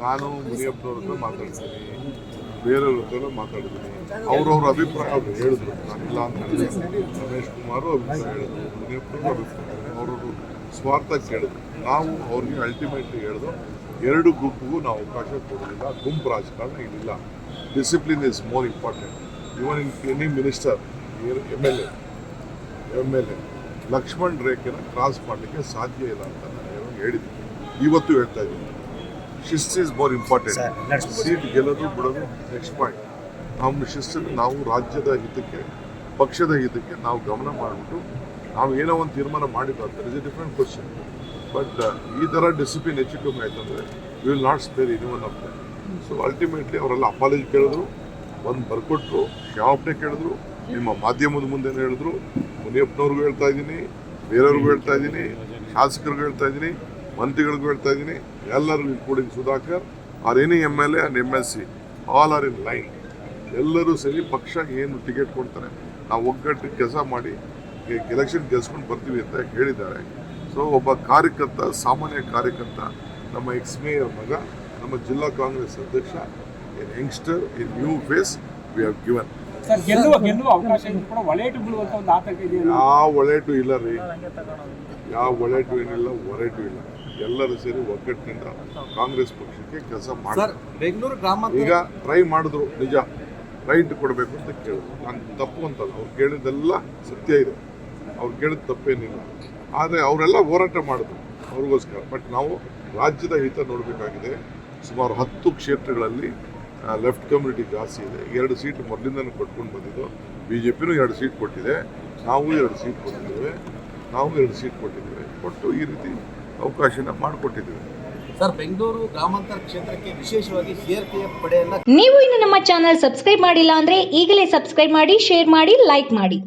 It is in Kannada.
ನಾನು ಮುನಿಯಪ್ಪನವ್ರ ಹತ್ರ ಮಾತಾಡ್ತೀನಿ, ಬೇರೆಯವ್ರ ಹತ್ರ ಮಾತಾಡಿದ್ದೀನಿ. ಅವ್ರವ್ರ ಅಭಿಪ್ರಾಯ ಅವ್ರು ಹೇಳಿದ್ರು, ನಾನಿಲ್ಲ ಅಂತ ಹೇಳಿದೆ. ರಮೇಶ್ ಕುಮಾರು ಅಭಿಪ್ರಾಯ ಹೇಳಿದ್ರು, ಮುನಿಯಪ್ಪನವರು ಅಭಿಪ್ರಾಯ, ಅವ್ರವ್ರು ಸ್ವಾರ್ಥ ಕೇಳಿದ್ರು. ನಾವು ಅವ್ರಿಗೆ ಅಲ್ಟಿಮೇಟ್ಲಿ ಹೇಳಿದ್ರು, ಎರಡು ಗುಂಪಿಗೂ ನಾವು ಅವಕಾಶ ಕೊಡೋದಿಲ್ಲ. ಗುಂಪು ರಾಜಕಾರಣ ಇದಿಲ್ಲ. Discipline is more important. Even in any minister, M L A Lakshman ರೇಖೆನ ಕ್ರಾಸ್ ಮಾಡಲಿಕ್ಕೆ ಸಾಧ್ಯ ಇಲ್ಲ ಅಂತ ನಾನು ಹೇಳಿದ್ದೀನಿ. ಇವತ್ತು ಹೇಳ್ತಾ ಇದ್ದೀನಿ, ಶಿಸ್ತು ಇಸ್ ಮೋರ್ ಇಂಪಾರ್ಟೆಂಟ್. ಸೀಟ್ ಗೆಲ್ಲೋದು ಬಿಡೋದು ನೆಕ್ಸ್ಟ್ ಪಾಯಿಂಟ್. ನಮ್ಮ ಶಿಸ್ತನ್ನು ನಾವು ರಾಜ್ಯದ ಹಿತಕ್ಕೆ, ಪಕ್ಷದ ಹಿತಕ್ಕೆ ನಾವು ಗಮನ ಮಾಡಿಬಿಟ್ಟು ನಾವು ಏನೋ ಒಂದು ತೀರ್ಮಾನ ಮಾಡಿದ್ದು there is a different question. But ಈ ಥರ ಡಿಸಿಪ್ಲಿನ್ ಹೆಚ್ಚು ಕಮ್ಮಿ ಆಯ್ತು ಅಂದರೆ we will not spare any one of them. So ultimately ಅವರೆಲ್ಲ ಅಪಾಲಜಿ ಕೇಳಿದ್ರು, ಒಂದು ಬರ್ಕೊಟ್ರು, ಕ್ಷಮಾಪಣೆ ಕೇಳಿದ್ರು, ನಿಮ್ಮ ಮಾಧ್ಯಮದ ಮುಂದೆ ಹೇಳಿದ್ರು. ಮುನಿಯಪ್ಪನವ್ರಿಗೂ ಹೇಳ್ತಾ ಇದ್ದೀನಿ, ಬೇರೆಯವ್ರಿಗೂ ಹೇಳ್ತಾ ಇದ್ದೀನಿ, ಶಾಸಕರಿಗೂ ಹೇಳ್ತಾ ಇದ್ದೀನಿ, ಮಂತ್ರಿಗಳಿಗೂ ಹೇಳ್ತಾ ಇದ್ದೀನಿ, ಎಲ್ಲರಿಗೂ including Sudhakar R any MLA and MLC all are in line. ಎಲ್ಲರೂ ಸರಿ ಪಕ್ಷ ಏನು ಟಿಕೆಟ್ ಕೊಡ್ತಾರೆ ನಾವು ಒಗ್ಗಟ್ಟು ಕೆಲಸ ಮಾಡಿ ಎಲೆಕ್ಷನ್ ಗೆಲ್ಸ್ಕೊಂಡು ಬರ್ತೀವಿ ಅಂತ ಹೇಳಿದ್ದಾರೆ. ಸೊ ಒಬ್ಬ ಕಾರ್ಯಕರ್ತ, ಸಾಮಾನ್ಯ ಕಾರ್ಯಕರ್ತ, ನಮ್ಮ ಮೇಯರ್ ಮಗ, ನಮ್ಮ ಜಿಲ್ಲಾ ಕಾಂಗ್ರೆಸ್ ಅಧ್ಯಕ್ಷ, an youngster, an new face we have given. ಯಾವ ಒಳೇಟು ಇಲ್ಲ ರೀ, ಯಾವ ಒಳೇಟು ಏನಿಲ್ಲ, ಹೊರೇಟು ಇಲ್ಲ. ಎಲ್ಲರೂ ಸೇರಿ ಒಗ್ಗಟ್ಟಿನಿಂದ ಕಾಂಗ್ರೆಸ್ ಪಕ್ಷಕ್ಕೆ ಕೆಲಸ ಮಾಡ್ತಾರೆ. ಈಗ ಟ್ರೈ ಮಾಡಿದ್ರು, ನಿಜ ರೈಟ್ ಕೊಡಬೇಕು ಅಂತ ಕೇಳಿದ್ರು. ನಾನು ತಪ್ಪು ಅಂತಲ್ಲ, ಅವ್ರು ಕೇಳಿದ್ದೆಲ್ಲ ಸತ್ಯ ಇದೆ, ಅವ್ರು ಕೇಳಿದ ತಪ್ಪೇನಿಲ್ಲ. ಆದರೆ ಅವರೆಲ್ಲ ಹೋರಾಟ ಮಾಡಿದ್ರು ಅವ್ರಿಗೋಸ್ಕರ. ಬಟ್ ನಾವು ರಾಜ್ಯದ ಹಿತ ನೋಡಬೇಕಾಗಿದೆ. ಸುಮಾರು 10 ಕ್ಷೇತ್ರಗಳಲ್ಲಿ ಲೆಫ್ಟ್ ಕಮ್ಯುನಿಟಿ ಜಾಸ್ತಿ ಇದೆ. 2 ಸೀಟ್ ಮೊದಲಿಂದನೂ ಕೊಟ್ಕೊಂಡು ಬಂದಿದ್ದು. BJPನೂ 2 ಸೀಟ್ ಕೊಟ್ಟಿದೆ, ನಾವು 2 ಸೀಟ್ ಕೊಟ್ಟಿದ್ದೇವೆ, ಕೊಟ್ಟು ಈ ರೀತಿ ಅವಕಾಶನ ಮಾಡಿಕೊಟ್ಟಿದ್ದೇವೆ. ಸರ್, ಬೆಂಗಳೂರು ಗ್ರಾಮಾಂತರ ಕ್ಷೇತ್ರಕ್ಕೆ ವಿಶೇಷವಾಗಿ CRPF ಪಡೆಯನ್ನ ನೀವು ಇನ್ನು ನಮ್ಮ ಚಾನೆಲ್ ಸಬ್ಸ್ಕ್ರೈಬ್ ಮಾಡಿಲ್ಲ ಅಂದ್ರೆ ಈಗಲೇ ಸಬ್ಸ್ಕ್ರೈಬ್ ಮಾಡಿ, ಶೇರ್ ಮಾಡಿ, ಲೈಕ್ ಮಾಡಿ.